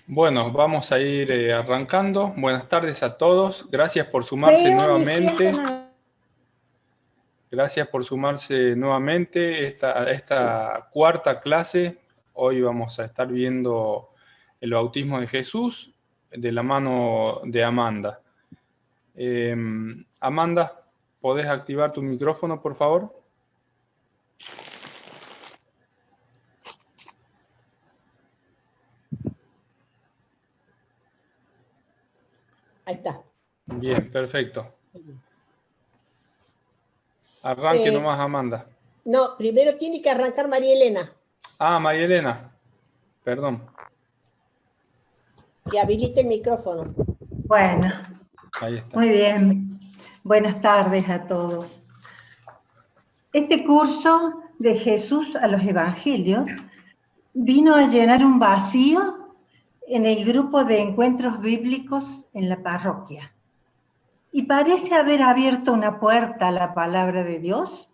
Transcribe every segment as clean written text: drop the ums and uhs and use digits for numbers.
Bueno, vamos a ir arrancando. Buenas tardes a todos. Gracias por sumarse Veo, me nuevamente. siento en Gracias por sumarse nuevamente esta cuarta clase. Hoy vamos a estar viendo el bautismo de Jesús de la mano de Amanda. Amanda, ¿podés activar tu micrófono, por favor? Ahí está. Bien, perfecto. Arranque nomás, Amanda. No, primero tiene que arrancar María Elena. Ah, María Elena. Perdón. Que habilite el micrófono. Bueno, Ahí está. muy bien. Buenas tardes a todos. Este curso de Jesús a los Evangelios vino a llenar un vacío en el grupo de encuentros bíblicos en la parroquia. Y parece haber abierto una puerta a la palabra de Dios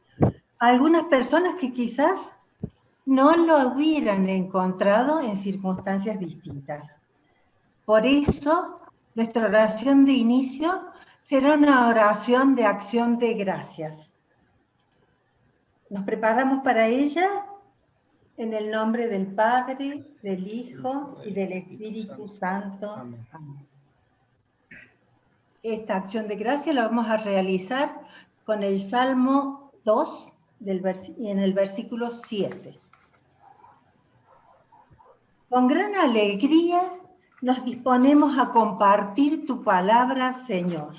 a algunas personas que quizás no lo hubieran encontrado en circunstancias distintas. Por eso, nuestra oración de inicio será una oración de acción de gracias. Nos preparamos para ella en el nombre del Padre, del Hijo y del Espíritu Santo. Amén. Amén. Esta acción de gracias la vamos a realizar con el Salmo 2 y en el versículo 7. Con gran alegría nos disponemos a compartir tu palabra, Señor.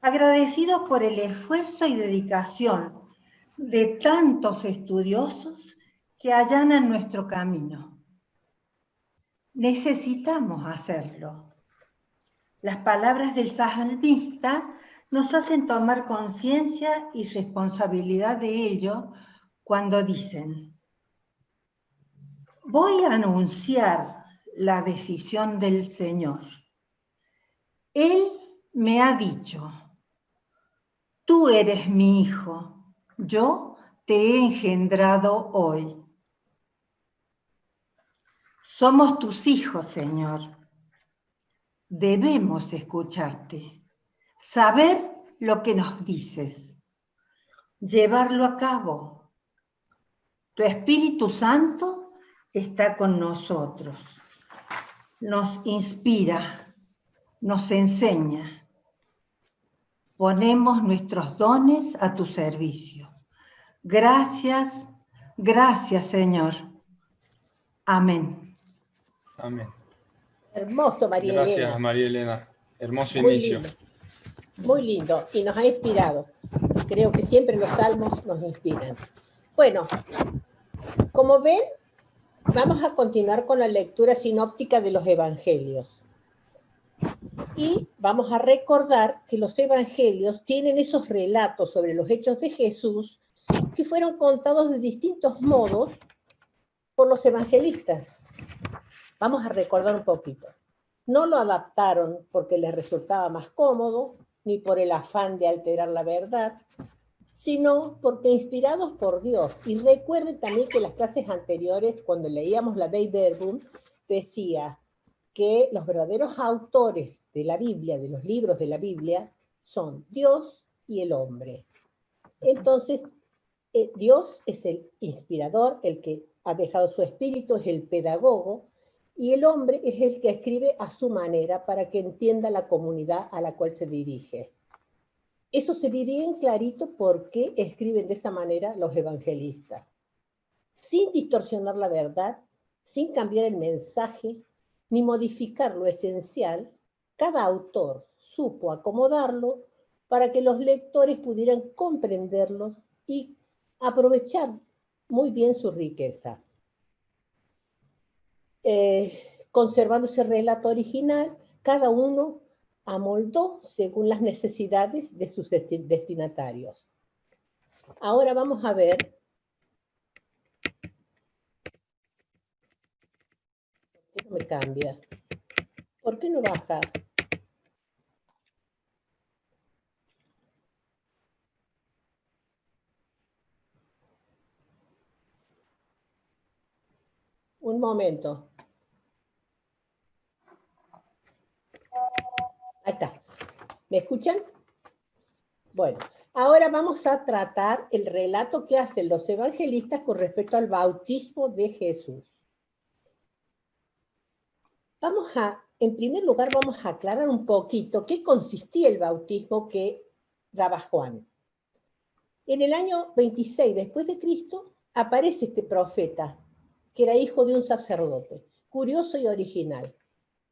Agradecidos por el esfuerzo y dedicación de tantos estudiosos que allanan nuestro camino. Necesitamos hacerlo. Las palabras del salmista nos hacen tomar conciencia y responsabilidad de ello cuando dicen: voy a anunciar la decisión del Señor. Él me ha dicho: tú eres mi hijo, yo te he engendrado hoy. Somos tus hijos, Señor. Debemos escucharte, saber lo que nos dices, llevarlo a cabo. Tu Espíritu Santo está con nosotros, nos inspira, nos enseña. Ponemos nuestros dones a tu servicio. Gracias, gracias, Señor. Amén. Amén. Hermoso, María Gracias, Elena. María Elena. Hermoso Muy inicio. lindo. Muy lindo. Y nos ha inspirado. Creo que siempre los salmos nos inspiran. Bueno, como ven, vamos a continuar con la lectura sinóptica de los evangelios. Y vamos a recordar que los evangelios tienen esos relatos sobre los hechos de Jesús que fueron contados de distintos modos por los evangelistas. Vamos a recordar un poquito. No lo adaptaron porque les resultaba más cómodo, ni por el afán de alterar la verdad, sino porque inspirados por Dios. Y recuerden también que las clases anteriores, cuando leíamos la Dei Verbum, decía que los verdaderos autores de la Biblia, de los libros de la Biblia, son Dios y el hombre. Entonces, Dios es el inspirador, el que ha dejado su espíritu, es el pedagogo, y el hombre es el que escribe a su manera para que entienda la comunidad a la cual se dirige. Eso se ve bien clarito porque escriben de esa manera los evangelistas. Sin distorsionar la verdad, sin cambiar el mensaje, ni modificar lo esencial, cada autor supo acomodarlo para que los lectores pudieran comprenderlos y aprovechar muy bien su riqueza. Conservando ese relato original, cada uno amoldó según las necesidades de sus destinatarios. Ahora vamos a ver. ¿Por qué no me cambia? ¿Por qué no baja? Un momento. Ahí está. ¿Me escuchan? Bueno, ahora vamos a tratar el relato que hacen los evangelistas con respecto al bautismo de Jesús. En primer lugar, vamos a aclarar un poquito qué consistía el bautismo que daba Juan. En el año 26 después de Cristo aparece este profeta, que era hijo de un sacerdote, curioso y original,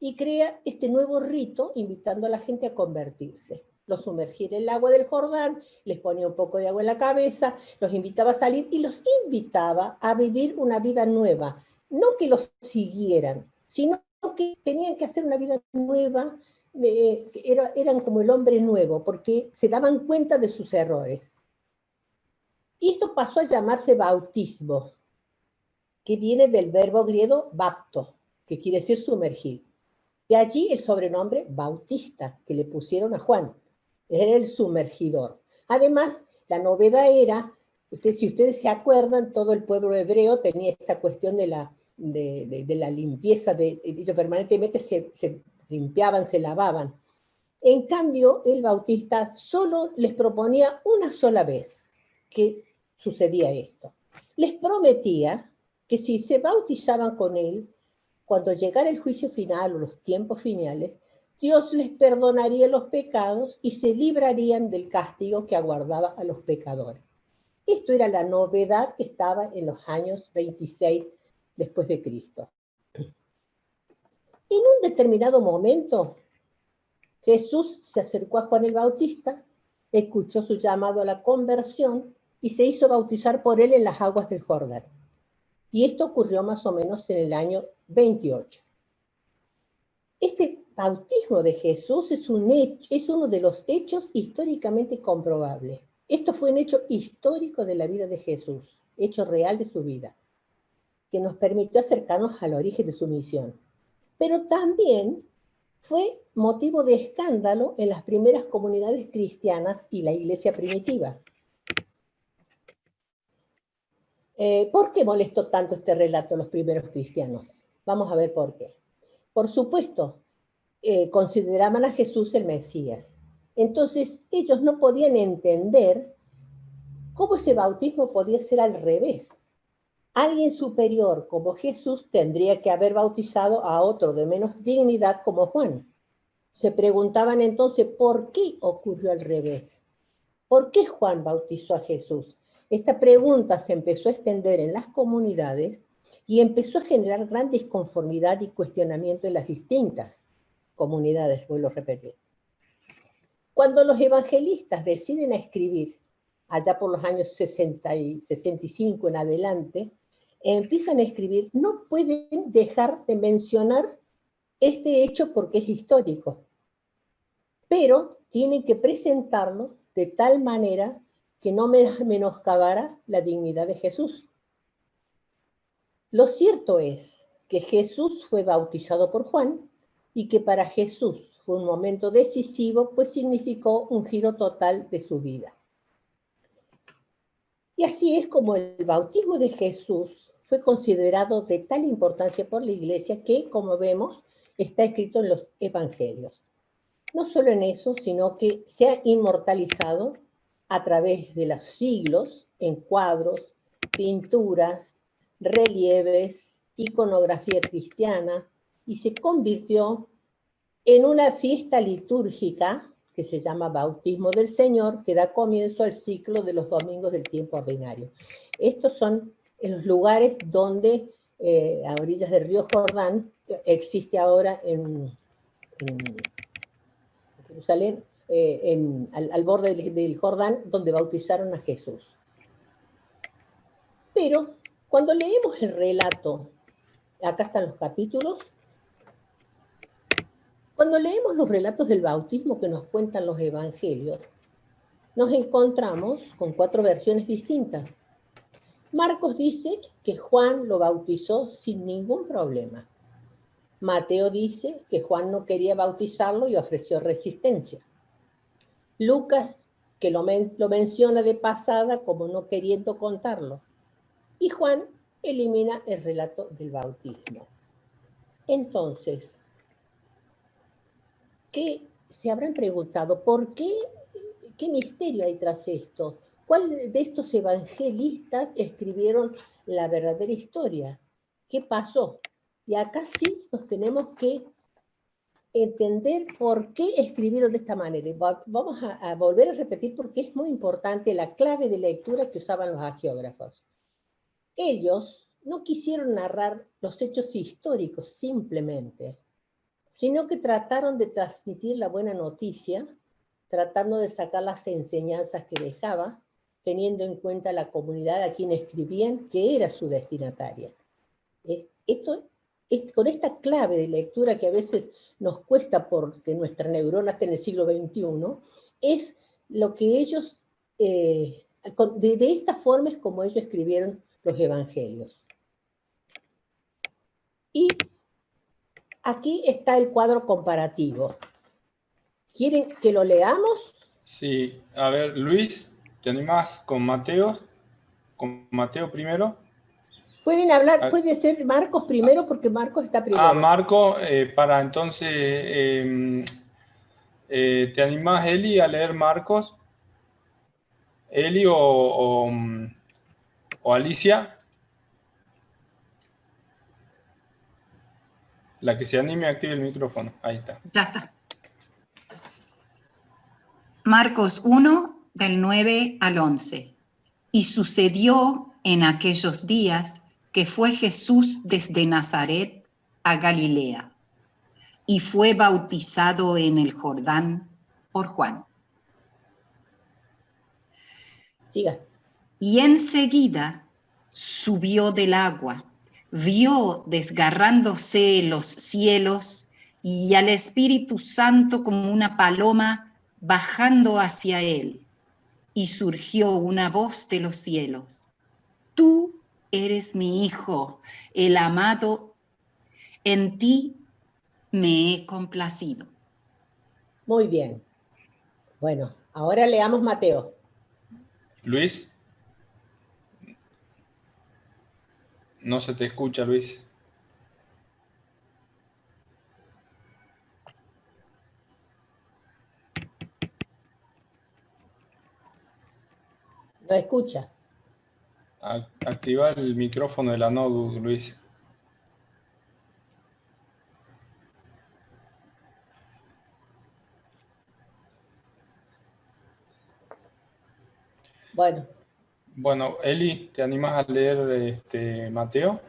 y crea este nuevo rito invitando a la gente a convertirse. Los sumergía en el agua del Jordán, les ponía un poco de agua en la cabeza, los invitaba a salir y los invitaba a vivir una vida nueva. No que los siguieran, sino que tenían que hacer una vida nueva, eran como el hombre nuevo, porque se daban cuenta de sus errores. Y esto pasó a llamarse bautismo, que viene del verbo griego bapto, que quiere decir sumergir. De allí el sobrenombre Bautista, que le pusieron a Juan. Era el sumergidor. Además, la novedad era, si ustedes se acuerdan, todo el pueblo hebreo tenía esta cuestión de la limpieza, ellos permanentemente se limpiaban, se lavaban. En cambio, el Bautista solo les proponía una sola vez que sucedía esto. Les prometía que si se bautizaban con él, cuando llegara el juicio final o los tiempos finales, Dios les perdonaría los pecados y se librarían del castigo que aguardaba a los pecadores. Esto era la novedad que estaba en los años 26 después de Cristo. En un determinado momento, Jesús se acercó a Juan el Bautista, escuchó su llamado a la conversión y se hizo bautizar por él en las aguas del Jordán. Y esto ocurrió más o menos en el año 28. Este bautismo de Jesús es uno de los hechos históricamente comprobables. Esto fue un hecho histórico de la vida de Jesús, hecho real de su vida, que nos permitió acercarnos al origen de su misión. Pero también fue motivo de escándalo en las primeras comunidades cristianas y la iglesia primitiva. ¿Por qué molestó tanto este relato a los primeros cristianos? Vamos a ver por qué. Por supuesto, consideraban a Jesús el Mesías. Entonces, ellos no podían entender cómo ese bautismo podía ser al revés. Alguien superior como Jesús tendría que haber bautizado a otro de menos dignidad como Juan. Se preguntaban entonces por qué ocurrió al revés. ¿Por qué Juan bautizó a Jesús? Esta pregunta se empezó a extender en las comunidades y empezó a generar gran disconformidad y cuestionamiento en las distintas comunidades, vuelvo a repetir. Cuando los evangelistas deciden escribir, allá por los años 60 y 65 en adelante, empiezan a escribir, no pueden dejar de mencionar este hecho porque es histórico, pero tienen que presentarlo de tal manera que no menoscabara la dignidad de Jesús. Lo cierto es que Jesús fue bautizado por Juan y que para Jesús fue un momento decisivo, pues significó un giro total de su vida. Y así es como el bautismo de Jesús fue considerado de tal importancia por la Iglesia que, como vemos, está escrito en los Evangelios. No solo en eso, sino que se ha inmortalizado a través de los siglos en cuadros, pinturas, relieves, iconografía cristiana, y se convirtió en una fiesta litúrgica que se llama Bautismo del Señor, que da comienzo al ciclo de los domingos del tiempo ordinario. Estos son en los lugares donde, a orillas del río Jordán, existe ahora en Jerusalén, al borde del Jordán, donde bautizaron a Jesús. Pero cuando leemos el relato, acá están los capítulos, cuando leemos los relatos del bautismo que nos cuentan los evangelios, nos encontramos con 4 versiones distintas. Marcos dice que Juan lo bautizó sin ningún problema. Mateo dice que Juan no quería bautizarlo y ofreció resistencia. Lucas, que lo menciona de pasada como no queriendo contarlo. Y Juan elimina el relato del bautismo. Entonces, ¿qué se habrán preguntado, ¿por qué? ¿Qué misterio hay tras esto? ¿Cuál de estos evangelistas escribieron la verdadera historia? ¿Qué pasó? Y acá sí nos tenemos que entender por qué escribieron de esta manera. Vamos a volver a repetir porque es muy importante la clave de lectura que usaban los hagiógrafos. Ellos no quisieron narrar los hechos históricos simplemente, sino que trataron de transmitir la buena noticia, tratando de sacar las enseñanzas que dejaba, teniendo en cuenta la comunidad a quien escribían, que era su destinataria. Con esta clave de lectura que a veces nos cuesta porque nuestra neurona está en el siglo XXI, es lo que ellos, de esta forma es como ellos escribieron los evangelios. Y aquí está el cuadro comparativo. ¿Quieren que lo leamos? Sí, a ver, Luis, ¿te animás con Mateo? ¿Con Mateo primero? Pueden hablar, puede ser Marcos primero porque Marcos está primero. Marco, para entonces, ¿te animás, Eli, a leer Marcos? Eli o Alicia. La que se anime, active el micrófono. Ahí está. Ya está. Marcos 1, del 9 al 11. Y sucedió en aquellos días que fue Jesús desde Nazaret a Galilea, y fue bautizado en el Jordán por Juan. Siga. Y enseguida subió del agua, vio desgarrándose los cielos y al Espíritu Santo como una paloma bajando hacia él. Y surgió una voz de los cielos: Tú eres mi Hijo, el amado, en ti me he complacido. Muy bien. Bueno, ahora leamos Mateo. Luis. No se te escucha, Luis. No escucha. Activa el micrófono de la notebook, Luis. Bueno, Eli, ¿te animas a leer Mateo?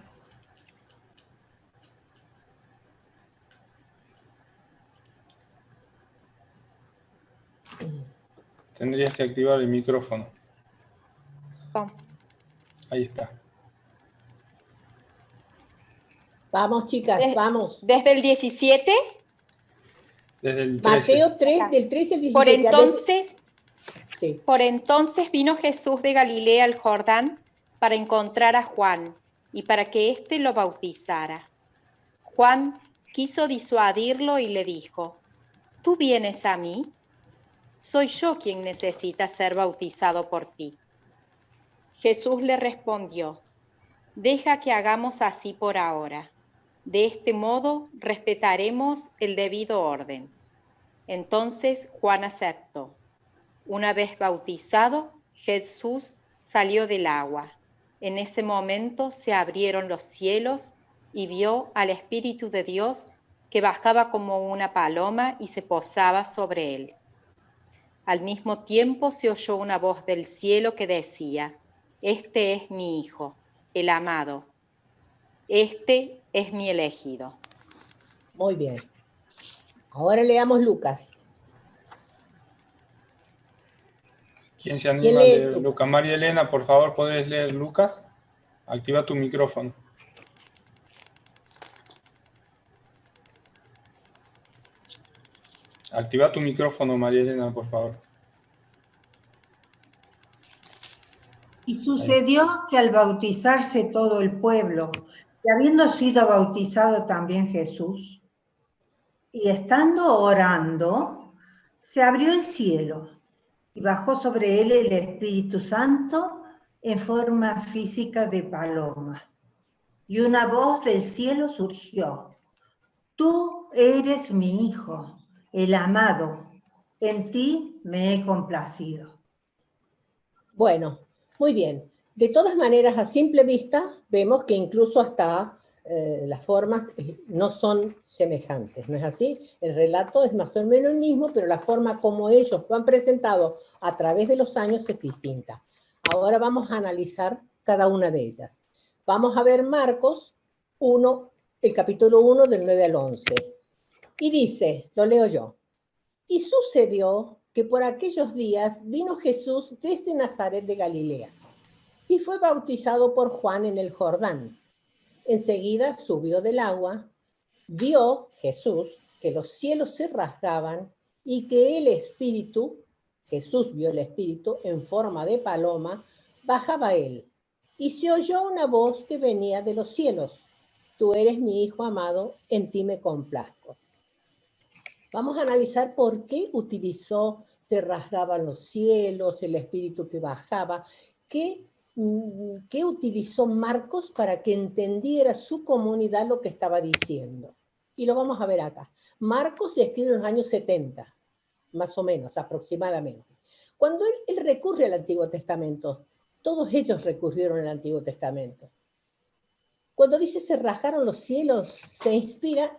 Tendrías que activar el micrófono. Ahí está. Vamos, chicas, vamos. ¿Desde el 17? Desde el 13. Mateo 3, del 13 al 17. Por entonces vino Jesús de Galilea al Jordán para encontrar a Juan y para que éste lo bautizara. Juan quiso disuadirlo y le dijo: ¿Tú vienes a mí? Soy yo quien necesita ser bautizado por ti. Jesús le respondió: Deja que hagamos así por ahora. De este modo respetaremos el debido orden. Entonces Juan aceptó. Una vez bautizado, Jesús salió del agua. En ese momento se abrieron los cielos y vio al Espíritu de Dios que bajaba como una paloma y se posaba sobre él. Al mismo tiempo se oyó una voz del cielo que decía: Este es mi Hijo, el amado. Este es mi elegido. Muy bien. Ahora leamos Lucas. ¿Quién se anima a leer Lucas? María Elena, por favor, ¿podés leer Lucas? Activa tu micrófono. Activa tu micrófono, María Elena, por favor. Y sucedió que al bautizarse todo el pueblo, y habiendo sido bautizado también Jesús, y estando orando, se abrió el cielo, y bajó sobre él el Espíritu Santo en forma física de paloma. Y una voz del cielo surgió: Tú eres mi Hijo, el amado, en ti me he complacido. Bueno, muy bien. De todas maneras, a simple vista, vemos que incluso hasta las formas no son semejantes, ¿no es así? El relato es más o menos el mismo, pero la forma como ellos lo han presentado a través de los años es distinta. Ahora vamos a analizar cada una de ellas. Vamos a ver Marcos 1, el capítulo 1 del 9 al 11. Y dice, lo leo yo. Y sucedió que por aquellos días vino Jesús desde Nazaret de Galilea y fue bautizado por Juan en el Jordán. Enseguida subió del agua, vio Jesús que los cielos se rasgaban y que el Espíritu, Jesús vio el Espíritu en forma de paloma, bajaba a él. Y se oyó una voz que venía de los cielos. Tú eres mi Hijo amado, en ti me complazco. Vamos a analizar por qué utilizó, se rasgaban los cielos, el Espíritu que bajaba, qué utilizó Marcos para que entendiera su comunidad lo que estaba diciendo. Y lo vamos a ver acá. Marcos se escribe en los años 70, más o menos, aproximadamente. Cuando él recurre al Antiguo Testamento, todos ellos recurrieron al Antiguo Testamento. Cuando dice se rasgaron los cielos, se inspira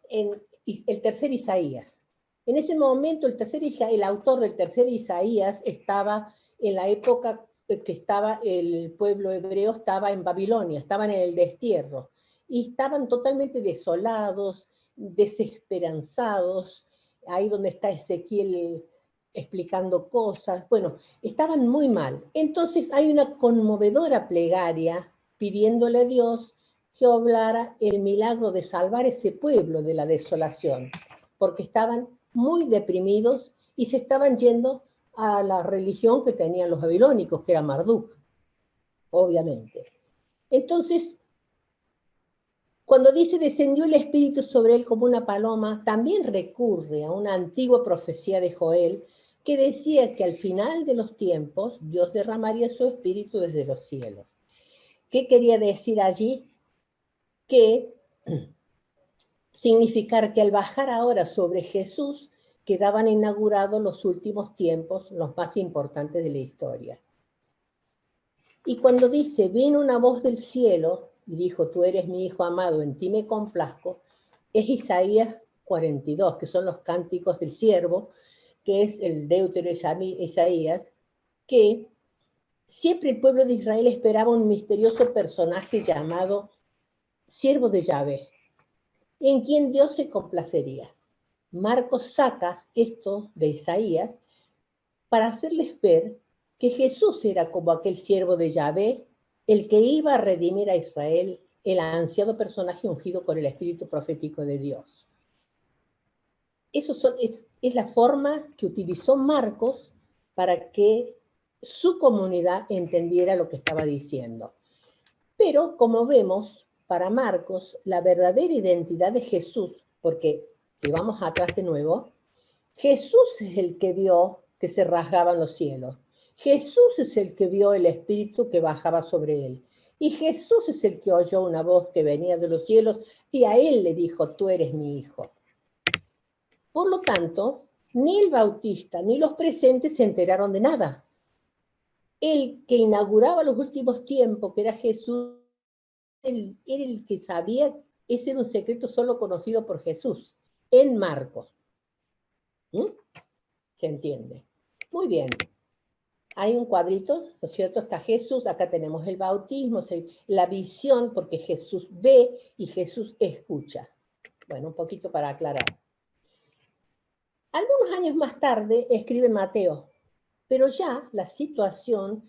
en el tercer Isaías. En ese momento el autor del tercer Isaías estaba en la época que estaba el pueblo hebreo, estaba en Babilonia, estaban en el destierro, y estaban totalmente desolados, desesperanzados, ahí donde está Ezequiel explicando cosas, bueno, estaban muy mal. Entonces hay una conmovedora plegaria pidiéndole a Dios que oblara el milagro de salvar ese pueblo de la desolación, porque estaban muy deprimidos y se estaban yendo a la religión que tenían los babilónicos, que era Marduk, obviamente. Entonces, cuando dice descendió el Espíritu sobre él como una paloma, también recurre a una antigua profecía de Joel que decía que al final de los tiempos Dios derramaría su Espíritu desde los cielos. ¿Qué quería decir allí? Que significar que al bajar ahora sobre Jesús quedaban inaugurados los últimos tiempos, los más importantes de la historia. Y cuando dice, vino una voz del cielo y dijo, tú eres mi Hijo amado, en ti me complazco, es Isaías 42, que son los cánticos del siervo, que es el Deutero Isaías, que siempre el pueblo de Israel esperaba un misterioso personaje llamado siervo de Yahvé, en quien Dios se complacería. Marcos saca esto de Isaías para hacerles ver que Jesús era como aquel siervo de Yahvé, el que iba a redimir a Israel, el ansiado personaje ungido con el espíritu profético de Dios. Eso es la forma que utilizó Marcos para que su comunidad entendiera lo que estaba diciendo. Pero, como vemos, para Marcos, la verdadera identidad de Jesús, porque si vamos atrás de nuevo, Jesús es el que vio que se rasgaban los cielos. Jesús es el que vio el Espíritu que bajaba sobre él. Y Jesús es el que oyó una voz que venía de los cielos y a él le dijo, tú eres mi hijo. Por lo tanto, ni el Bautista ni los presentes se enteraron de nada. El que inauguraba los últimos tiempos, que era Jesús, era el que sabía, ese era un secreto solo conocido por Jesús, en Marcos. ¿Se entiende? Muy bien. Hay un cuadrito, ¿no es cierto? Está Jesús, acá tenemos el bautismo, la visión, porque Jesús ve y Jesús escucha. Bueno, un poquito para aclarar. Algunos años más tarde escribe Mateo, pero ya la situación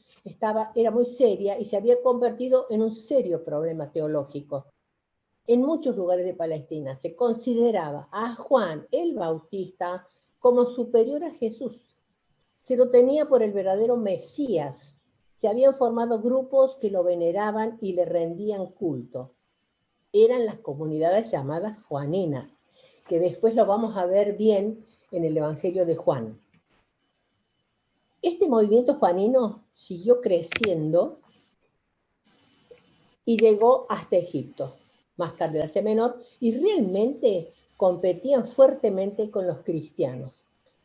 era muy seria y se había convertido en un serio problema teológico. En muchos lugares de Palestina se consideraba a Juan el Bautista como superior a Jesús. Se lo tenía por el verdadero Mesías. Se habían formado grupos que lo veneraban y le rendían culto. Eran las comunidades llamadas juaninas, que después lo vamos a ver bien en el Evangelio de Juan. Este movimiento juanino siguió creciendo y llegó hasta Egipto, más tarde de Asia Menor, y realmente competían fuertemente con los cristianos,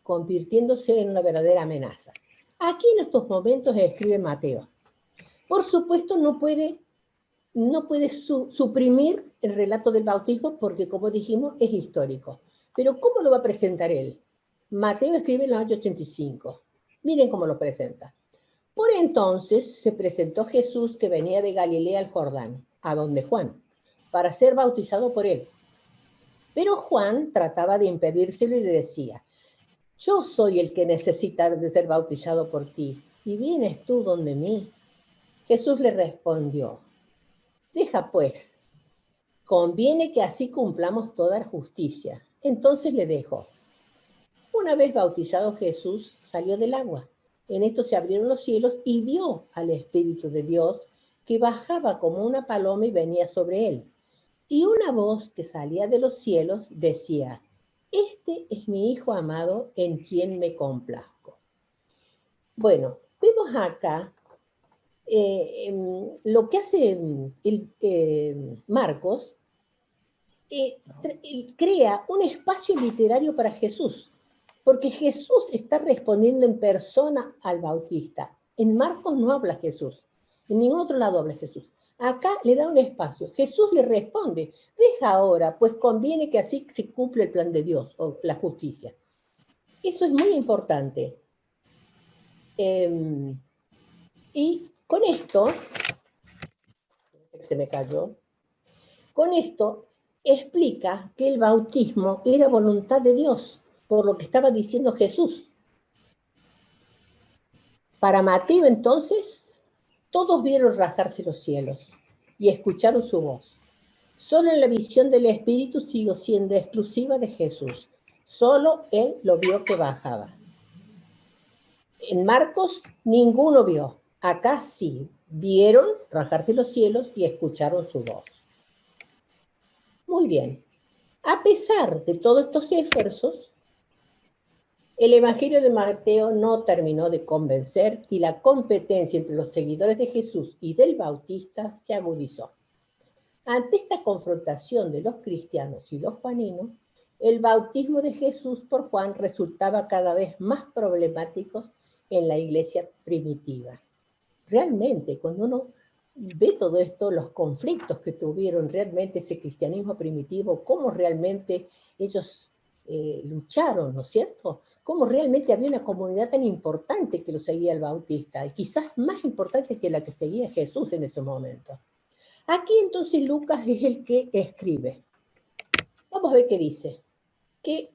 convirtiéndose en una verdadera amenaza. Aquí en estos momentos escribe Mateo. Por supuesto no puede suprimir el relato del bautismo porque, como dijimos, es histórico. Pero ¿cómo lo va a presentar él? Mateo escribe en el año 85. Miren cómo lo presenta. Por entonces se presentó Jesús que venía de Galilea al Jordán, a donde Juan, para ser bautizado por él. Pero Juan trataba de impedírselo y le decía, yo soy el que necesita de ser bautizado por ti, y vienes tú donde mí. Jesús le respondió, deja pues, conviene que así cumplamos toda justicia. Entonces le dejó. Una vez bautizado Jesús, salió del agua. En esto se abrieron los cielos y vio al Espíritu de Dios que bajaba como una paloma y venía sobre él. Y una voz que salía de los cielos decía, este es mi Hijo amado en quien me complazco. Bueno, vemos acá lo que hace Marcos, crea un espacio literario para Jesús, porque Jesús está respondiendo en persona al Bautista. En Marcos no habla Jesús, en ningún otro lado habla Jesús. Acá le da un espacio. Jesús le responde, deja ahora, pues conviene que así se cumple el plan de Dios, o la justicia. Eso es muy importante. Y con esto, se me cayó, con esto explica que el bautismo era voluntad de Dios, por lo que estaba diciendo Jesús. Para Mateo entonces, todos vieron rasgarse los cielos y escucharon su voz. Solo en la visión del Espíritu siguió siendo exclusiva de Jesús. Solo él lo vio que bajaba. En Marcos ninguno vio. Acá sí, vieron rasgarse los cielos y escucharon su voz. Muy bien. A pesar de todos estos esfuerzos, el Evangelio de Mateo no terminó de convencer y la competencia entre los seguidores de Jesús y del Bautista se agudizó. Ante esta confrontación de los cristianos y los juaninos, el bautismo de Jesús por Juan resultaba cada vez más problemático en la iglesia primitiva. Realmente, cuando uno ve todo esto, los conflictos que tuvieron realmente ese cristianismo primitivo, cómo realmente ellos lucharon, ¿no es cierto? Cómo realmente había una comunidad tan importante que lo seguía el Bautista, y quizás más importante que la que seguía Jesús en ese momento. Aquí entonces Lucas es el que escribe. Vamos a ver qué dice. ¿Qué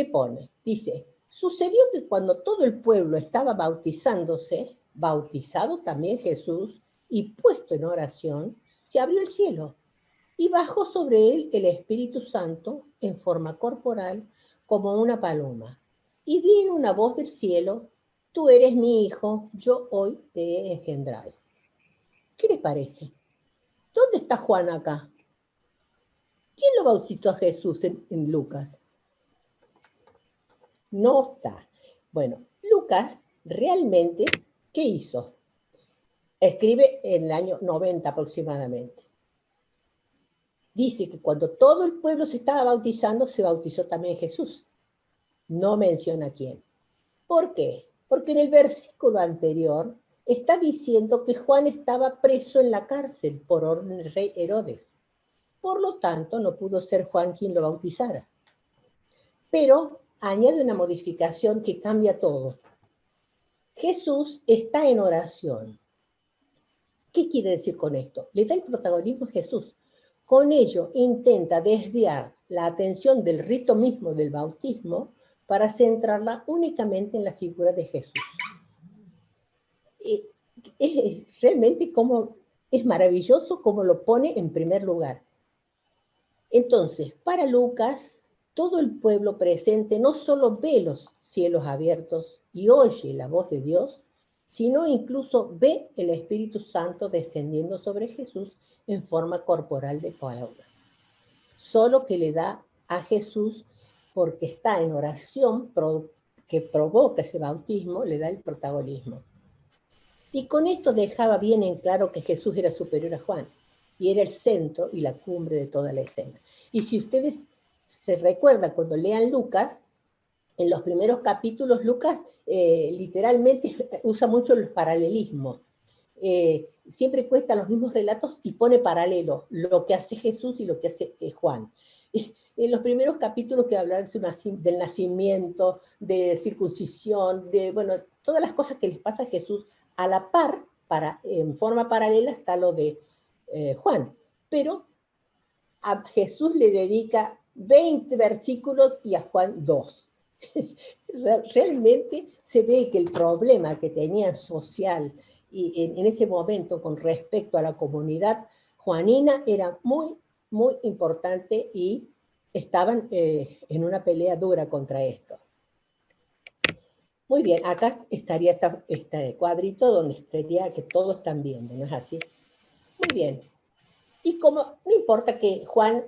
pone? Dice, sucedió que cuando todo el pueblo estaba bautizándose, bautizado también Jesús, y puesto en oración, se abrió el cielo, y bajó sobre él el Espíritu Santo en forma corporal como una paloma. Y vino una voz del cielo, tú eres mi hijo, yo hoy te he engendrado. ¿Qué les parece? ¿Dónde está Juan acá? ¿Quién lo bautizó a Jesús en Lucas? No está. Bueno, Lucas realmente, ¿qué hizo? Escribe en el año 90 aproximadamente. Dice que cuando todo el pueblo se estaba bautizando, se bautizó también Jesús. No menciona quién. ¿Por qué? Porque en el versículo anterior está diciendo que Juan estaba preso en la cárcel por orden del rey Herodes. Por lo tanto, no pudo ser Juan quien lo bautizara. Pero añade una modificación que cambia todo. Jesús está en oración. ¿Qué quiere decir con esto? Le da el protagonismo a Jesús. Con ello intenta desviar la atención del rito mismo del bautismo para centrarla únicamente en la figura de Jesús. Realmente es maravilloso cómo lo pone en primer lugar. Entonces, para Lucas, todo el pueblo presente no solo ve los cielos abiertos y oye la voz de Dios, sino incluso ve el Espíritu Santo descendiendo sobre Jesús en forma corporal de palabra. Solo que le da a Jesús, porque está en oración que provoca ese bautismo, le da el protagonismo. Y con esto dejaba bien en claro que Jesús era superior a Juan, y era el centro y la cumbre de toda la escena. Y si ustedes se recuerda cuando lean Lucas, en los primeros capítulos Lucas literalmente usa mucho los paralelismos. Siempre cuenta los mismos relatos y pone paralelo lo que hace Jesús y lo que hace Juan. En los primeros capítulos que hablan del nacimiento, de circuncisión, de, bueno, todas las cosas que les pasa a Jesús, a la par, en forma paralela está lo de Juan. Pero a Jesús le dedica 20 versículos y a Juan 2. Realmente se ve que el problema que tenían social y en ese momento con respecto a la comunidad juanina era muy, muy importante y estaban en una pelea dura contra esto. Muy bien, acá estaría este cuadrito donde estaría que todos están viendo, ¿no es así? Muy bien. Y como no importa que Juan,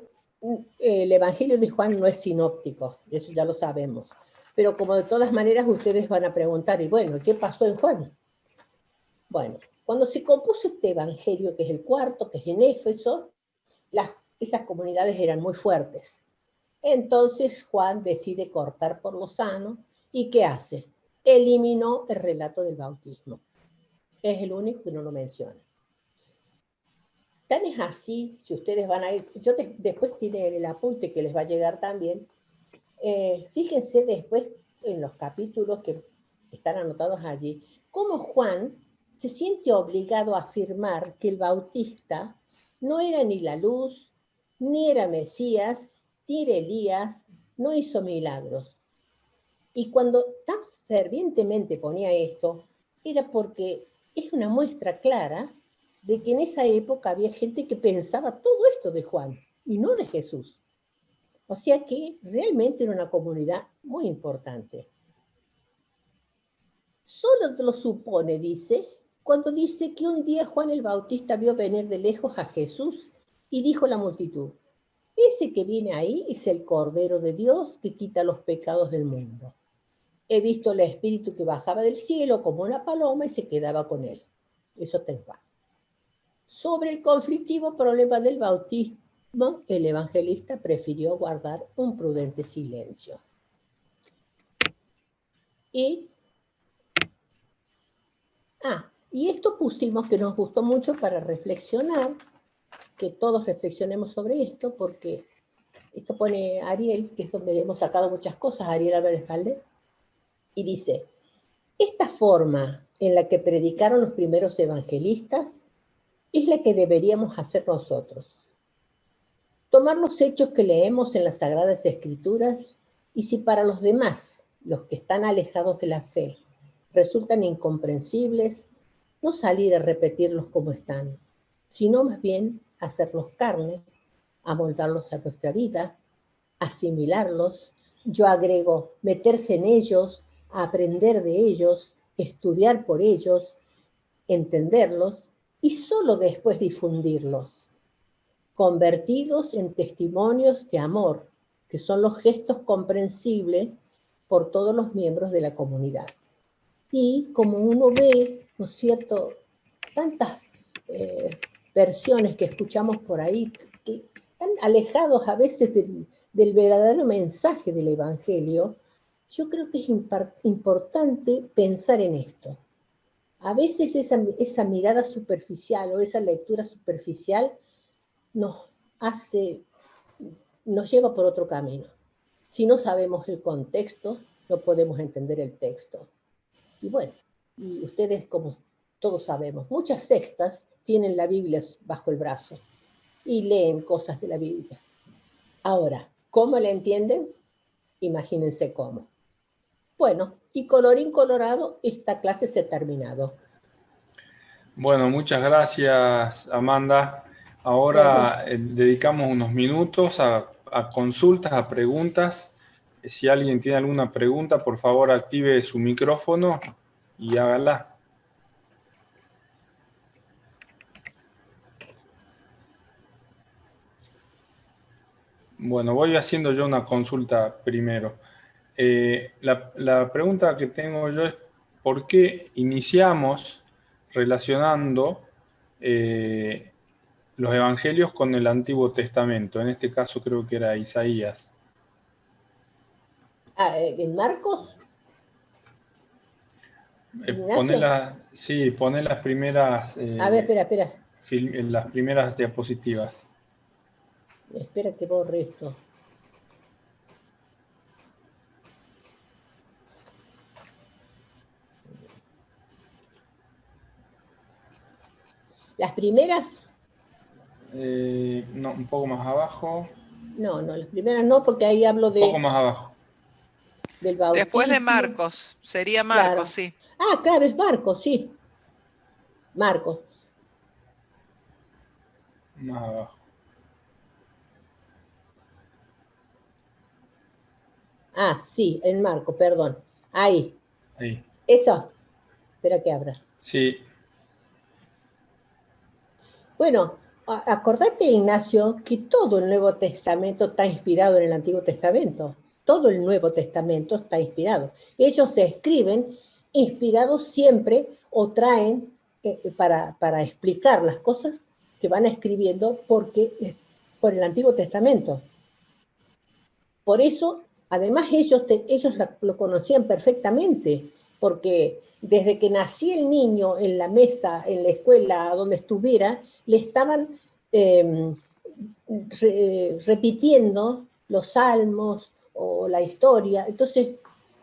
el Evangelio de Juan no es sinóptico, eso ya lo sabemos, pero como de todas maneras ustedes van a preguntar, y bueno, ¿qué pasó en Juan? Bueno, cuando se compuso este Evangelio, que es el cuarto, que es en Éfeso, esas comunidades eran muy fuertes. Entonces Juan decide cortar por lo sano, ¿y qué hace? Eliminó el relato del bautismo. Es el único que no lo menciona. Tan es así, si ustedes van a ir, yo después tiene el apunte que les va a llegar también, fíjense después en los capítulos que están anotados allí, cómo Juan se siente obligado a afirmar que el Bautista no era ni la luz, ni era Mesías, ni era Elías, no hizo milagros. Y cuando tan fervientemente ponía esto, era porque es una muestra clara de que en esa época había gente que pensaba todo esto de Juan y no de Jesús. O sea que realmente era una comunidad muy importante. Solo lo supone, dice, cuando dice que un día Juan el Bautista vio venir de lejos a Jesús y dijo a la multitud, ese que viene ahí es el Cordero de Dios que quita los pecados del mundo. He visto al Espíritu que bajaba del cielo como una paloma y se quedaba con él. Eso te va. Sobre el conflictivo problema del bautismo, el evangelista prefirió guardar un prudente silencio. Y esto pusimos que nos gustó mucho para reflexionar, que todos reflexionemos sobre esto, porque esto pone Ariel, que es donde hemos sacado muchas cosas, Ariel Álvarez Valdés, y dice, esta forma en la que predicaron los primeros evangelistas es la que deberíamos hacer nosotros. Tomar los hechos que leemos en las Sagradas Escrituras y si para los demás, los que están alejados de la fe, resultan incomprensibles, no salir a repetirlos como están, sino más bien hacerlos carne, amoldarlos a nuestra vida, asimilarlos, yo agrego, meterse en ellos, aprender de ellos, estudiar por ellos, entenderlos y solo después difundirlos, convertirlos en testimonios de amor, que son los gestos comprensibles por todos los miembros de la comunidad. Y como uno ve, ¿no es cierto?, tantas versiones que escuchamos por ahí, que están alejados a veces del verdadero mensaje del Evangelio, yo creo que es importante pensar en esto. A veces esa mirada superficial o esa lectura superficial nos lleva por otro camino. Si no sabemos el contexto, no podemos entender el texto. Y bueno, y ustedes, como todos sabemos, muchas sectas tienen la Biblia bajo el brazo y leen cosas de la Biblia. Ahora, ¿cómo la entienden? Imagínense cómo. Bueno, y colorín colorado, esta clase se ha terminado. Bueno, muchas gracias, Amanda. Ahora dedicamos unos minutos a consultas, a preguntas. Si alguien tiene alguna pregunta, por favor active su micrófono y hágala. Bueno, voy haciendo yo una consulta primero. La pregunta que tengo yo es, ¿por qué iniciamos relacionando los evangelios con el Antiguo Testamento? En este caso creo que era Isaías. ¿En Marcos? Pone las primeras, A ver, espera. las primeras diapositivas. Espera que borre esto. ¿Las primeras? No, un poco más abajo. No, las primeras no, porque ahí hablo de... Un poco más abajo. Del bautismo. Después de Marcos, sería Marcos, claro. sí. Ah, claro, es Marcos, sí. Marcos. Más abajo. Ah, sí, en Marcos, perdón. Ahí. ¿Eso? Espera que abra. Sí. Bueno, acordate, Ignacio, que todo el Nuevo Testamento está inspirado en el Antiguo Testamento. Todo el Nuevo Testamento está inspirado. Ellos se escriben inspirados siempre o traen para explicar las cosas que van escribiendo por el Antiguo Testamento. Por eso, además, ellos lo conocían perfectamente, porque desde que nacía el niño en la mesa, en la escuela, donde estuviera, le estaban repitiendo los salmos o la historia. Entonces,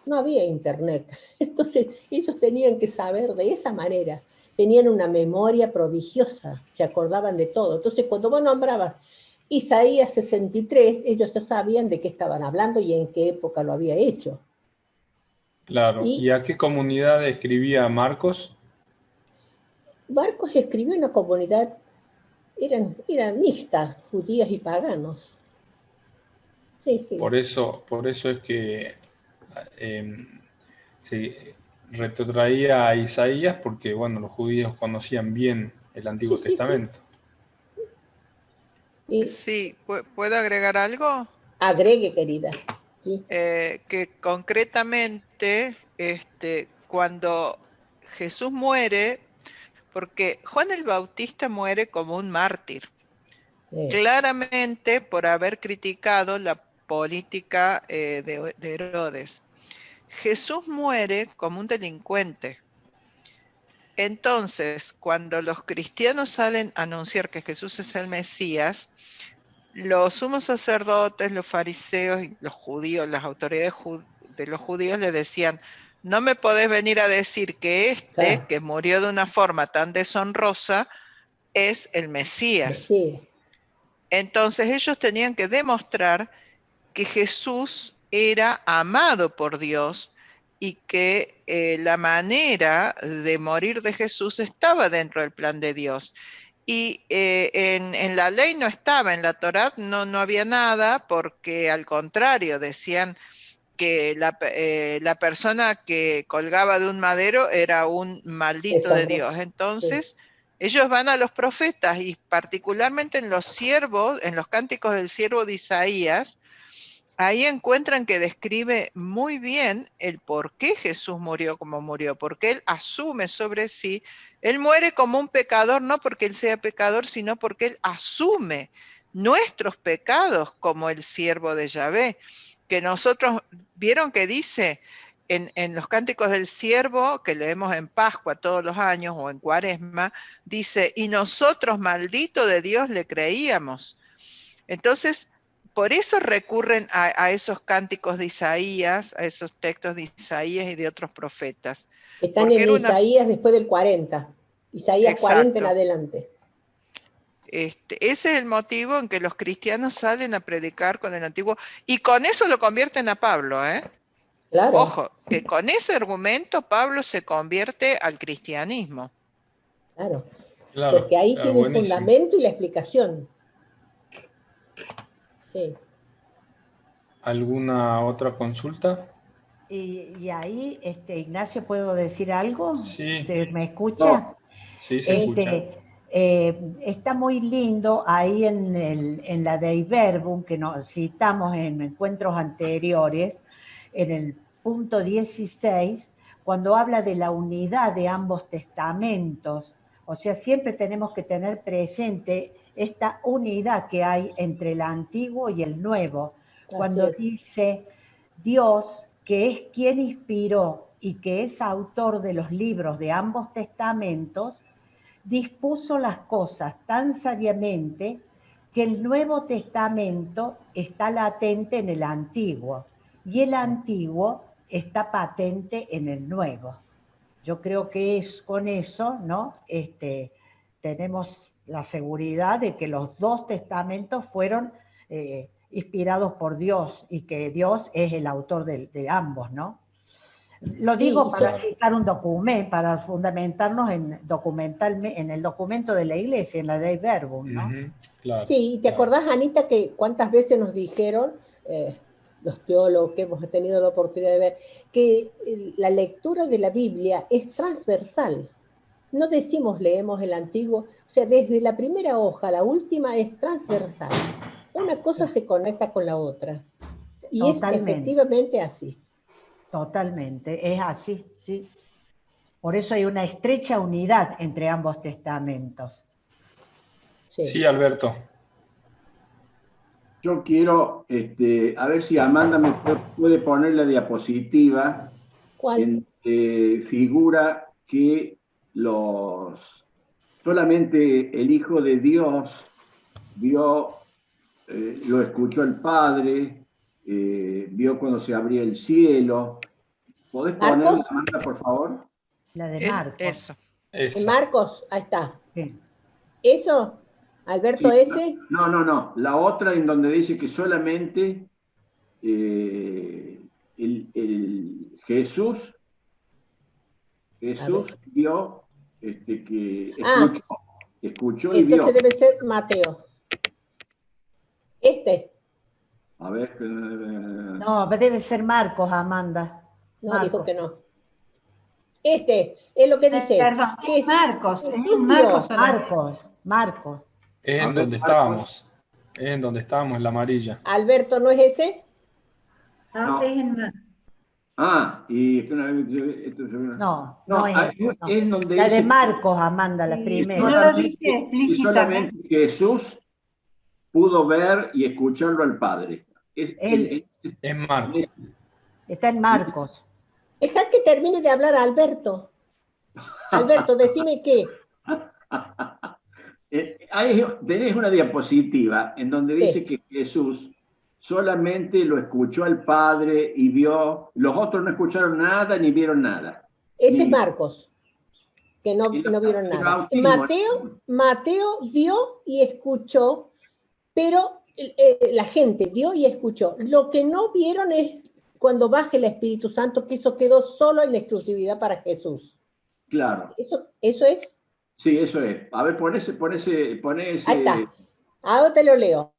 no había internet. Entonces, ellos tenían que saber de esa manera. Tenían una memoria prodigiosa, se acordaban de todo. Entonces, cuando vos nombrabas Isaías 63, ellos ya sabían de qué estaban hablando y en qué época lo había hecho. Claro. ¿Y a qué comunidad escribía Marcos? Marcos escribió en una comunidad, eran mixtas, judías y paganos. Sí. Por eso es que se retrotraía a Isaías, porque bueno, los judíos conocían bien el Antiguo Testamento. Sí, ¿puedo agregar algo? Agregue, querida. Sí. Que concretamente, cuando Jesús muere, porque Juan el Bautista muere como un mártir, claramente por haber criticado la política de Herodes. Jesús muere como un delincuente. Entonces, cuando los cristianos salen a anunciar que Jesús es el Mesías, los sumos sacerdotes, los fariseos y los judíos, las autoridades de los judíos le decían: no me podés venir a decir que que murió de una forma tan deshonrosa, es el Mesías. Entonces ellos tenían que demostrar que Jesús era amado por Dios y que la manera de morir de Jesús estaba dentro del plan de Dios. Y en la ley no estaba, en la Torá no había nada, porque al contrario, decían que la persona que colgaba de un madero era un maldito de Dios. Entonces, ellos van a los profetas, y particularmente en los siervos, en los cánticos del siervo de Isaías, ahí encuentran que describe muy bien el por qué Jesús murió como murió, porque él asume sobre sí, él muere como un pecador, no porque él sea pecador, sino porque él asume nuestros pecados como el siervo de Yahvé, que nosotros, vieron que dice en los cánticos del siervo, que leemos en Pascua todos los años o en Cuaresma, dice: y nosotros, maldito de Dios, le creíamos. Entonces, por eso recurren a esos cánticos de Isaías, a esos textos de Isaías y de otros profetas. Están en Isaías después del 40. Isaías 40 en adelante. Ese es el motivo en que los cristianos salen a predicar con el Antiguo, y con eso lo convierten a Pablo, ¿eh? Claro. Ojo, que con ese argumento Pablo se convierte al cristianismo. Claro, porque ahí tiene el fundamento y la explicación. Sí. ¿Alguna otra consulta? Y ahí, Ignacio, ¿puedo decir algo? Sí. ¿Me escucha? No. Sí, se escucha. Está muy lindo ahí en la Dei Verbum, que nos citamos en encuentros anteriores, en el punto 16, cuando habla de la unidad de ambos testamentos. O sea, siempre tenemos que tener presente esta unidad que hay entre el Antiguo y el Nuevo. Cuando dice: Dios, que es quien inspiró y que es autor de los libros de ambos testamentos, dispuso las cosas tan sabiamente que el Nuevo Testamento está latente en el Antiguo y el Antiguo está patente en el Nuevo. Yo creo que es con eso, ¿no? Tenemos la seguridad de que los dos testamentos fueron inspirados por Dios y que Dios es el autor de ambos, ¿no? Lo digo para citar un documento, para fundamentarnos en el documento de la Iglesia, en la Dei Verbum, ¿no? Claro, Sí, ¿te acordás, Anita, que cuántas veces nos dijeron, los teólogos que hemos tenido la oportunidad de ver, que la lectura de la Biblia es transversal? No decimos leemos el Antiguo, o sea, desde la primera hoja a la última es transversal. Una cosa se conecta con la otra. Y Totalmente. es efectivamente así. Totalmente, es así, sí. Por eso hay una estrecha unidad entre ambos testamentos. Sí, Alberto. Yo quiero, a ver si Amanda me puede poner la diapositiva. ¿Cuál? Figura que solamente el Hijo de Dios vio, lo escuchó el Padre, vio cuando se abría el cielo. ¿Podés ponerla, Amanda, por favor? La de Marcos. Eso. Marcos, ahí está. Sí. ¿Eso? ¿Alberto Sí, ese? No. La otra en donde dice que solamente el Jesús vio, que escuchó y vio. Entonces debe ser Mateo. A ver. No, debe ser Marcos, Amanda. No, Marcos. dijo que no. Es lo que dice. Perdón, es Marcos. Es un Marcos. Es en donde estábamos. Es en donde estábamos, en la amarilla. ¿Alberto no es ese? No, es en Marcos. No es eso. No. Es donde la dice de Marcos, Amanda, la primera. No lo dice explícitamente. Y solamente Jesús pudo ver y escucharlo al Padre. Es Marcos. Está en Marcos. Deja que termine de hablar Alberto. Alberto, decime qué. Tenés una diapositiva en donde dice que Jesús solamente lo escuchó al Padre y vio, los otros no escucharon nada ni vieron nada. Ese es Marcos, que no vieron nada. Mateo vio y escuchó, pero la gente vio y escuchó. Lo que no vieron es cuando baje el Espíritu Santo, que eso quedó solo en la exclusividad para Jesús. Claro. ¿Eso es? Sí, eso es. A ver, pon ese. Ahí está. Ahora te lo leo.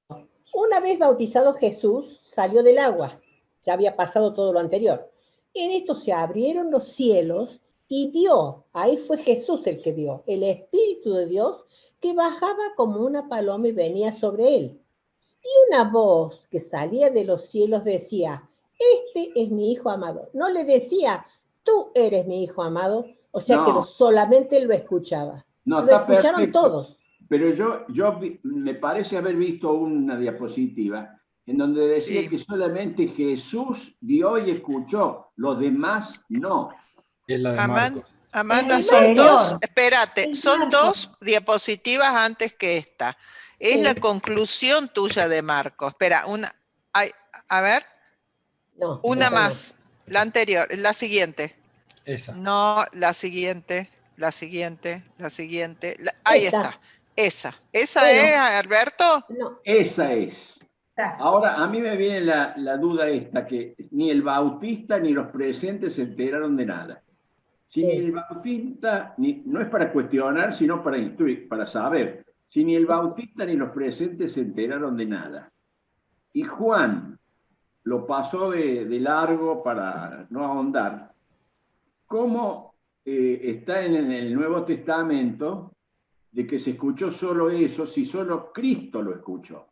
Una vez bautizado Jesús, salió del agua. Ya había pasado todo lo anterior. En esto se abrieron los cielos y vio, ahí fue Jesús el que vio, el Espíritu de Dios que bajaba como una paloma y venía sobre él. Y una voz que salía de los cielos decía, este es mi Hijo amado. No le decía, tú eres mi Hijo amado, o sea que solamente lo escuchaba. No, lo escucharon perfecto. Todos. Pero yo me parece haber visto una diapositiva en donde decía que solamente Jesús vio y escuchó, los demás no. Es la de Marcos. Amanda, son dos, espérate, son dos diapositivas antes que esta. Es la conclusión tuya de Marcos. Espera, a ver. No, una más, la anterior, la siguiente. Esa. No, la siguiente. Ahí está. Esa es, Alberto. No. Esa es. Ahora, a mí me viene la duda esta, que ni el bautista ni los presentes se enteraron de nada. Si ni el bautista, no es para cuestionar, sino para instruir, para saber. Si ni el bautista ni los presentes se enteraron de nada. Y Juan lo pasó de largo para no ahondar. ¿Cómo está en el Nuevo Testamento de que se escuchó solo eso si solo Cristo lo escuchó?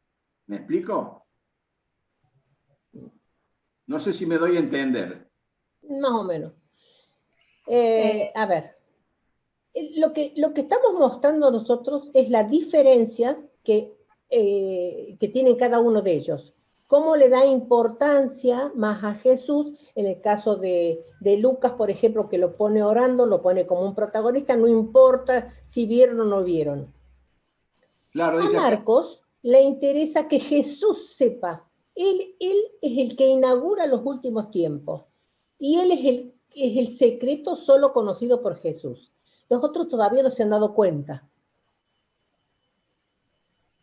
¿Me explico? No sé si me doy a entender. Más o menos. A ver, lo que estamos mostrando nosotros es la diferencia que tienen cada uno de ellos. cómo le da importancia más a Jesús, en el caso de Lucas, por ejemplo, que lo pone orando, lo pone como un protagonista, no importa si vieron o no vieron. Claro, A dice acá. Marcos le interesa que Jesús sepa. Él es el que inaugura los últimos tiempos. Y él es el secreto solo conocido por Jesús. Los otros todavía no se han dado cuenta.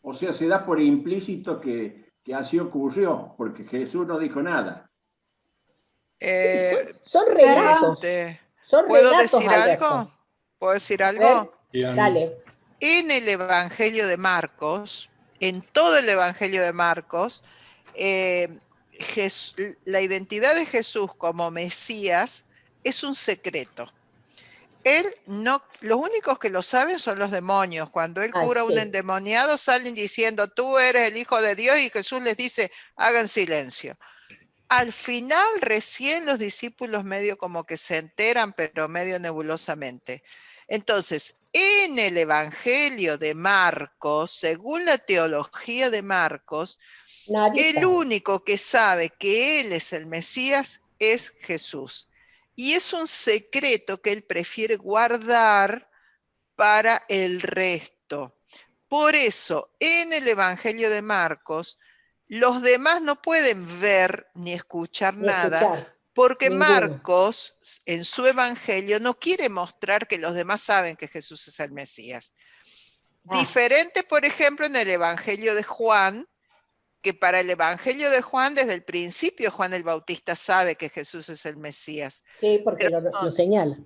O sea, se da por implícito que así ocurrió, porque Jesús no dijo nada. Son relatos. Son ¿Puedo relatos, decir Alberto. algo? ¿Puedo decir A algo? ver, dale. En el Evangelio de Marcos, en todo el Evangelio de Marcos, la identidad de Jesús como Mesías es un secreto. Él no, los únicos que lo saben son los demonios. Cuando él cura a un endemoniado, salen diciendo, tú eres el Hijo de Dios, y Jesús les dice, hagan silencio. Al final, recién los discípulos medio como que se enteran, pero medio nebulosamente. Entonces, en el Evangelio de Marcos, según la teología de Marcos, el único que sabe que él es el Mesías es Jesús. Y es un secreto que él prefiere guardar para el resto. Por eso, en el Evangelio de Marcos, los demás no pueden ver ni escuchar nada, porque Marcos, en su Evangelio, no quiere mostrar que los demás saben que Jesús es el Mesías. Diferente, por ejemplo, en el Evangelio de Juan, que para el Evangelio de Juan, desde el principio, Juan el Bautista sabe que Jesús es el Mesías. Sí, porque lo señala.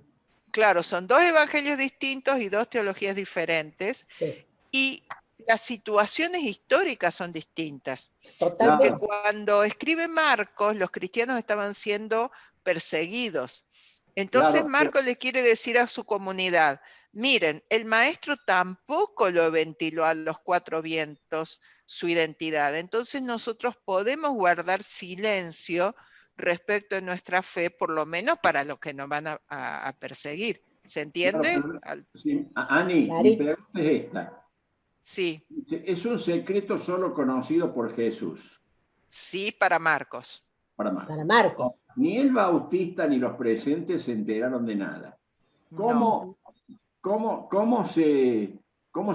Claro, son dos evangelios distintos y dos teologías diferentes. Sí. Y las situaciones históricas son distintas. Totalmente. Porque cuando escribe Marcos, los cristianos estaban siendo perseguidos. Entonces Marcos le quiere decir a su comunidad, miren, el maestro tampoco lo ventiló a los cuatro vientos su identidad. Entonces nosotros podemos guardar silencio respecto de nuestra fe, por lo menos para los que nos van a perseguir. ¿Se entiende? Claro, sí. Ani, mi pregunta es esta. Sí. ¿Es un secreto solo conocido por Jesús? Sí, para Marcos. Para Marcos. Para Marcos. Ni el Bautista ni los presentes se enteraron de nada. ¿Cómo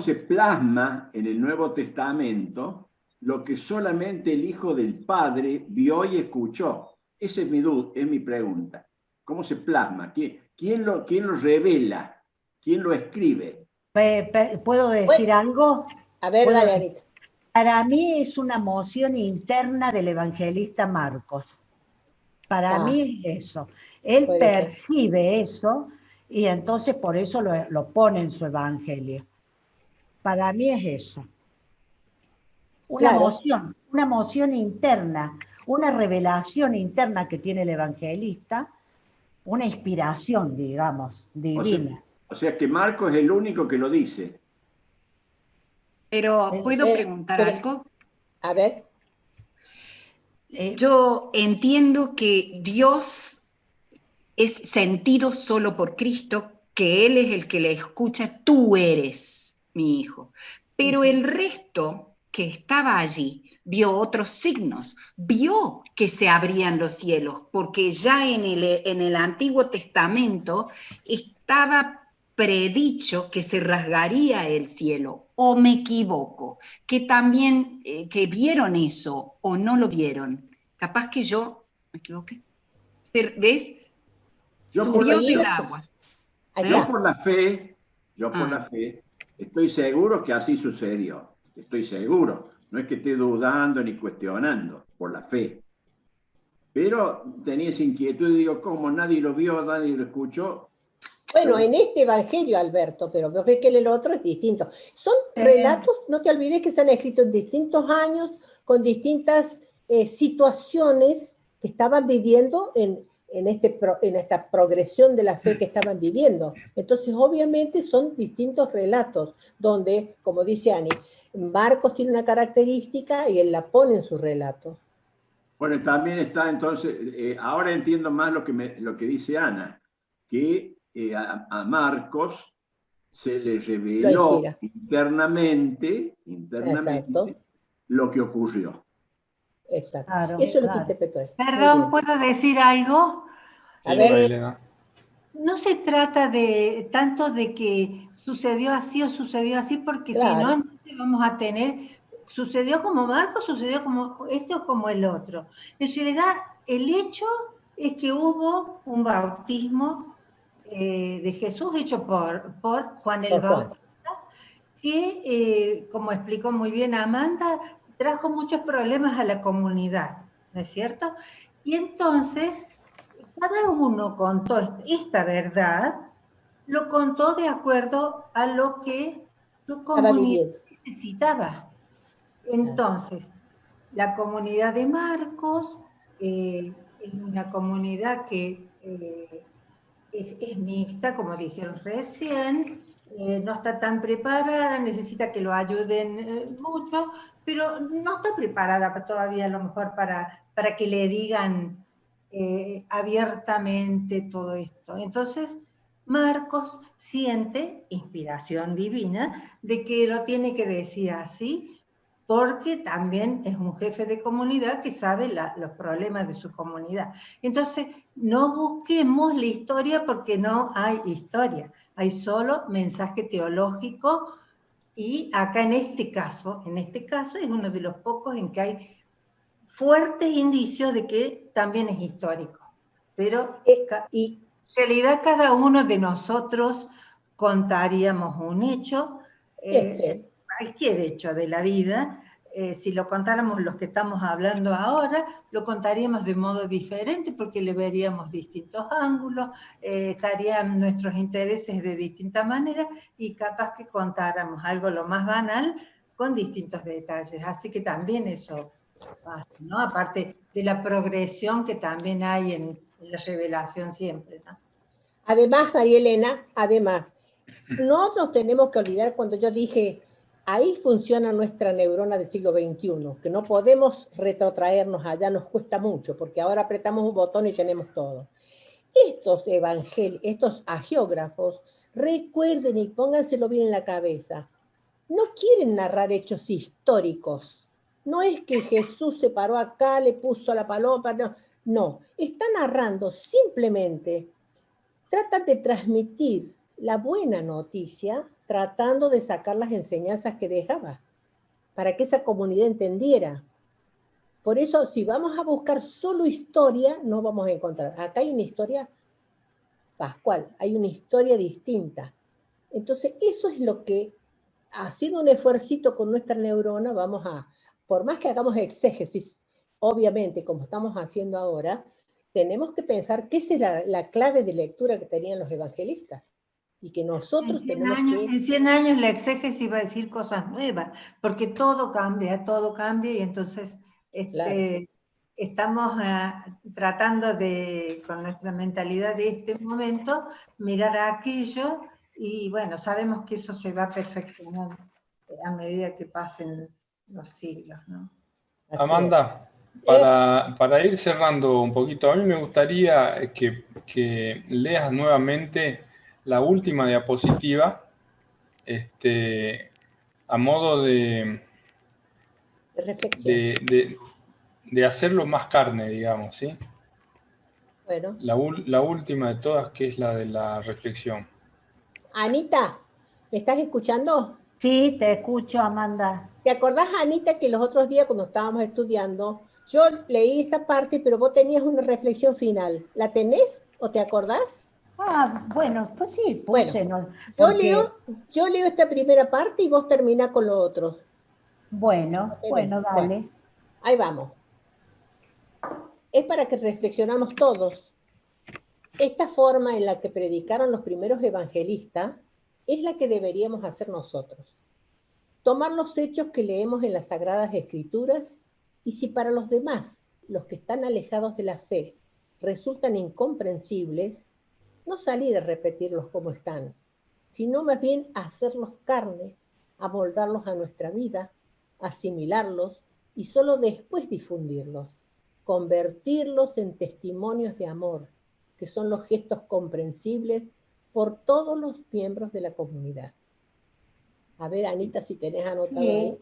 se plasma en el Nuevo Testamento lo que solamente el Hijo del Padre vio y escuchó? Esa es mi pregunta. ¿Cómo se plasma? ¿Quién lo revela? ¿Quién lo escribe? ¿Puedo decir algo? A ver, dale, Anita. Para mí es una moción interna del evangelista Marcos. Para mí es eso. Él percibe eso y entonces por eso lo pone en su evangelio. Para mí es eso. Una moción interna, una revelación interna que tiene el evangelista, una inspiración, digamos, divina. O sea que Marcos es el único que lo dice. Pero, ¿puedo preguntar algo? A ver. Yo entiendo que Dios es sentido solo por Cristo, que Él es el que le escucha, tú eres mi hijo. Pero el resto que estaba allí vio otros signos, vio que se abrían los cielos, porque ya en el Antiguo Testamento estaba predicho que se rasgaría el cielo, o me equivoco, que también que vieron eso o no lo vieron. Capaz que yo me equivoqué. ¿Ves? Subió del agua. Yo por la fe, estoy seguro que así sucedió. Estoy seguro. No es que esté dudando ni cuestionando, por la fe. Pero tenía esa inquietud y digo, ¿cómo nadie lo vio, nadie lo escuchó? Bueno, en este evangelio, Alberto, pero vos ves que el otro es distinto. Son relatos, no te olvides que se han escrito en distintos años, con distintas situaciones que estaban viviendo en esta progresión de la fe que estaban viviendo. Entonces, obviamente, son distintos relatos, donde, como dice Ani, Marcos tiene una característica y él la pone en su relato. Bueno, también está entonces, ahora entiendo más lo que dice Ana, que a Marcos se le reveló internamente lo que ocurrió. Exacto. Claro, Eso es lo que claro. interpretó él. Perdón, ¿puedo decir algo? A Sí, ver. María Elena. No se trata de tanto de que sucedió así o sucedió así, porque si Claro. no, entonces vamos a tener, sucedió como Marcos, sucedió como este o como el otro. En realidad, el hecho es que hubo un bautismo de Jesús hecho por Juan el Por Juan. Bautista, que, como explicó muy bien Amanda, trajo muchos problemas a la comunidad, ¿no es cierto? Y entonces, cada uno contó esta verdad, lo contó de acuerdo a lo que su Estaba comunidad viviendo. necesitaba. Entonces, la comunidad de Marcos es una comunidad que es mixta, como dijeron recién, no está tan preparada, necesita que lo ayuden mucho, pero no está preparada todavía a lo mejor para que le digan abiertamente todo esto. Entonces, Marcos siente inspiración divina de que lo tiene que decir así, porque también es un jefe de comunidad que sabe los problemas de su comunidad. Entonces, no busquemos la historia porque no hay historia, hay solo mensaje teológico, y acá en este caso es uno de los pocos en que hay fuertes indicios de que también es histórico. Pero Y en realidad cada uno de nosotros contaríamos un hecho, sí. cualquier hecho de la vida, si lo contáramos los que estamos hablando ahora, lo contaríamos de modo diferente porque le veríamos distintos ángulos, estarían nuestros intereses de distinta manera y capaz que contáramos algo lo más banal con distintos detalles. Así que también eso pasa, ¿no? Aparte de la progresión que también hay en la revelación siempre, ¿no? Además, María Elena, además, no nos tenemos que olvidar cuando yo dije, ahí funciona nuestra neurona del siglo XXI, que no podemos retrotraernos allá, nos cuesta mucho, porque ahora apretamos un botón y tenemos todo. Estos agiógrafos, recuerden y pónganselo bien en la cabeza, no quieren narrar hechos históricos. No es que Jesús se paró acá, le puso a la paloma, no. No, está narrando simplemente, tratan de transmitir la buena noticia, tratando de sacar las enseñanzas que dejaba, para que esa comunidad entendiera. Por eso, si vamos a buscar solo historia, no vamos a encontrar. Acá hay una historia pascual, hay una historia distinta. Entonces, eso es lo que, haciendo un esfuercito con nuestra neurona, vamos a, por más que hagamos exégesis, obviamente, como estamos haciendo ahora, tenemos que pensar qué será la clave de lectura que tenían los evangelistas y que nosotros tenemos que... En 100 años la exégesis va a decir cosas nuevas, porque todo cambia y entonces Claro. estamos tratando de, con nuestra mentalidad de este momento, mirar a aquello y bueno, sabemos que eso se va perfeccionando a medida que pasen los siglos, ¿no? Así Amanda, para ir cerrando un poquito, a mí me gustaría que leas nuevamente la última diapositiva, a modo de reflexión. de hacerlo más carne, digamos, ¿sí? Bueno. La última de todas, que es la de la reflexión. Anita, ¿me estás escuchando? Sí, te escucho, Amanda. ¿Te acordás, Anita, que los otros días cuando estábamos estudiando, yo leí esta parte, pero vos tenías una reflexión final? ¿La tenés o te acordás? Ah, bueno, pues sí, puse, Bueno, ¿no? Porque, yo leo esta primera parte y vos terminás con lo otro. bueno, dale. Bueno, ahí vamos. Es para que reflexionamos todos. Esta forma en la que predicaron los primeros evangelistas es la que deberíamos hacer nosotros. Tomar los hechos que leemos en las Sagradas Escrituras y si para los demás, los que están alejados de la fe, resultan incomprensibles, no salir a repetirlos como están, sino más bien hacerlos carne, amoldarlos a nuestra vida, asimilarlos y solo después difundirlos, convertirlos en testimonios de amor, que son los gestos comprensibles por todos los miembros de la comunidad. A ver, Anita, si tenés anotado Sí, ahí.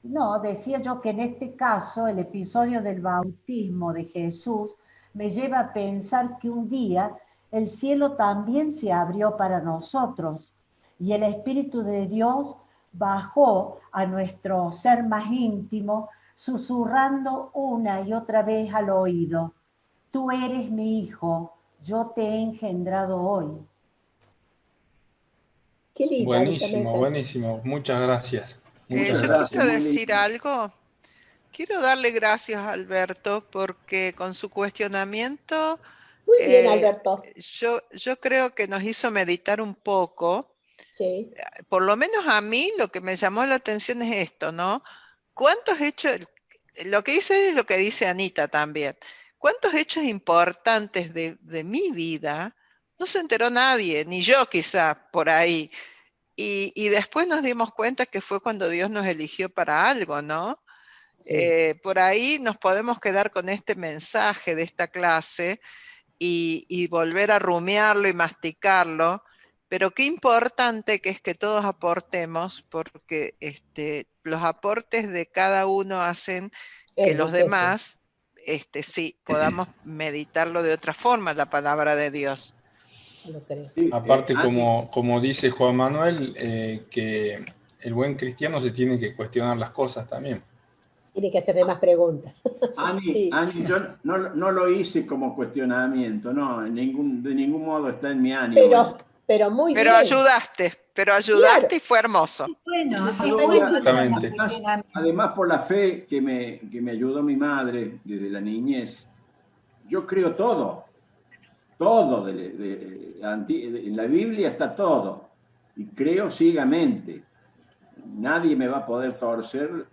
No, decía yo que en este caso el episodio del bautismo de Jesús me lleva a pensar que un día el cielo también se abrió para nosotros y el Espíritu de Dios bajó a nuestro ser más íntimo, susurrando una y otra vez al oído: tú eres mi hijo, yo te he engendrado hoy. Qué linda, Anita, me Buenísimo, encanta. buenísimo. Muchas gracias. Muchas Yo gracias. quiero muy decir lindo. algo. Quiero darle gracias a Alberto porque con su cuestionamiento Muy bien, Alberto. yo creo que nos hizo meditar un poco. Sí, Por lo menos a mí lo que me llamó la atención es esto, ¿no? ¿Cuántos hechos, lo que dice es lo que dice Anita también, cuántos hechos importantes de mi vida no se enteró nadie, ni yo quizá por ahí? Y después nos dimos cuenta que fue cuando Dios nos eligió para algo, ¿no? sí. Por ahí nos podemos quedar con este mensaje de esta clase y volver a rumiarlo y masticarlo, pero qué importante que es que todos aportemos, porque los aportes de cada uno hacen que los Enriquece, demás sí podamos meditarlo de otra forma, la palabra de Dios. lo creo. Sí, Aparte, Ani, como dice Juan Manuel, que el buen cristiano se tiene que cuestionar las cosas también. Tiene que hacerte más preguntas. Sí. Ani, yo no lo hice como cuestionamiento, no, de ningún modo está en mi ánimo eso. Pero muy Pero bien. ayudaste Claro. y fue hermoso. Bueno, es No, bueno Exactamente. además por la fe que me ayudó mi madre desde la niñez, yo creo todo en la Biblia está todo, y creo ciegamente. Nadie me va a poder torcer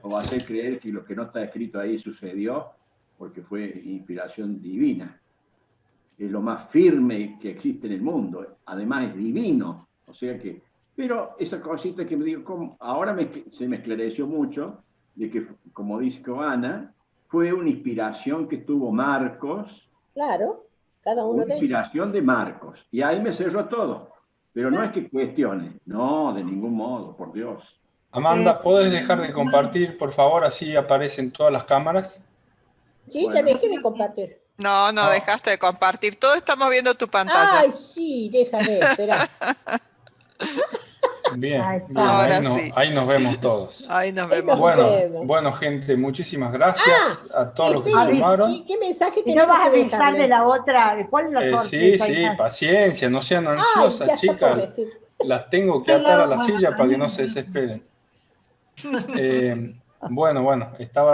o hacer creer que lo que no está escrito ahí sucedió, porque fue inspiración divina. Es lo más firme que existe en el mundo, además es divino, o sea que, pero esa cosita que me digo, ahora se me esclareció mucho, de que, como dice Ana, fue una inspiración que tuvo Marcos, Claro, cada uno una de ellos. inspiración de Marcos, y ahí me cerró todo, pero no es Claro. que cuestione, no, de ningún modo, por Dios. Amanda, ¿podés dejar de compartir, por favor? Así aparecen todas las cámaras. Sí, ya Bueno. dejé de compartir. No, No. dejaste de compartir. Todos estamos viendo tu pantalla. Ay, sí, déjame, espera. Bien, Ahí bien, está. Ahora sí. ahí nos vemos todos. Ahí nos Ahí vemos nos todos. vemos. Bueno, gente, muchísimas gracias a todos los que se Esperen, sumaron. ¿qué mensaje Y no tenemos vas a que avisar dejarle? de la otra, ¿de cuál es la Sí, sorpresa? sí, hija? paciencia, no sean Ay, ansiosas, ya está por chicas. decir. Las tengo que atar a la silla para que no se desesperen. Bueno, estaba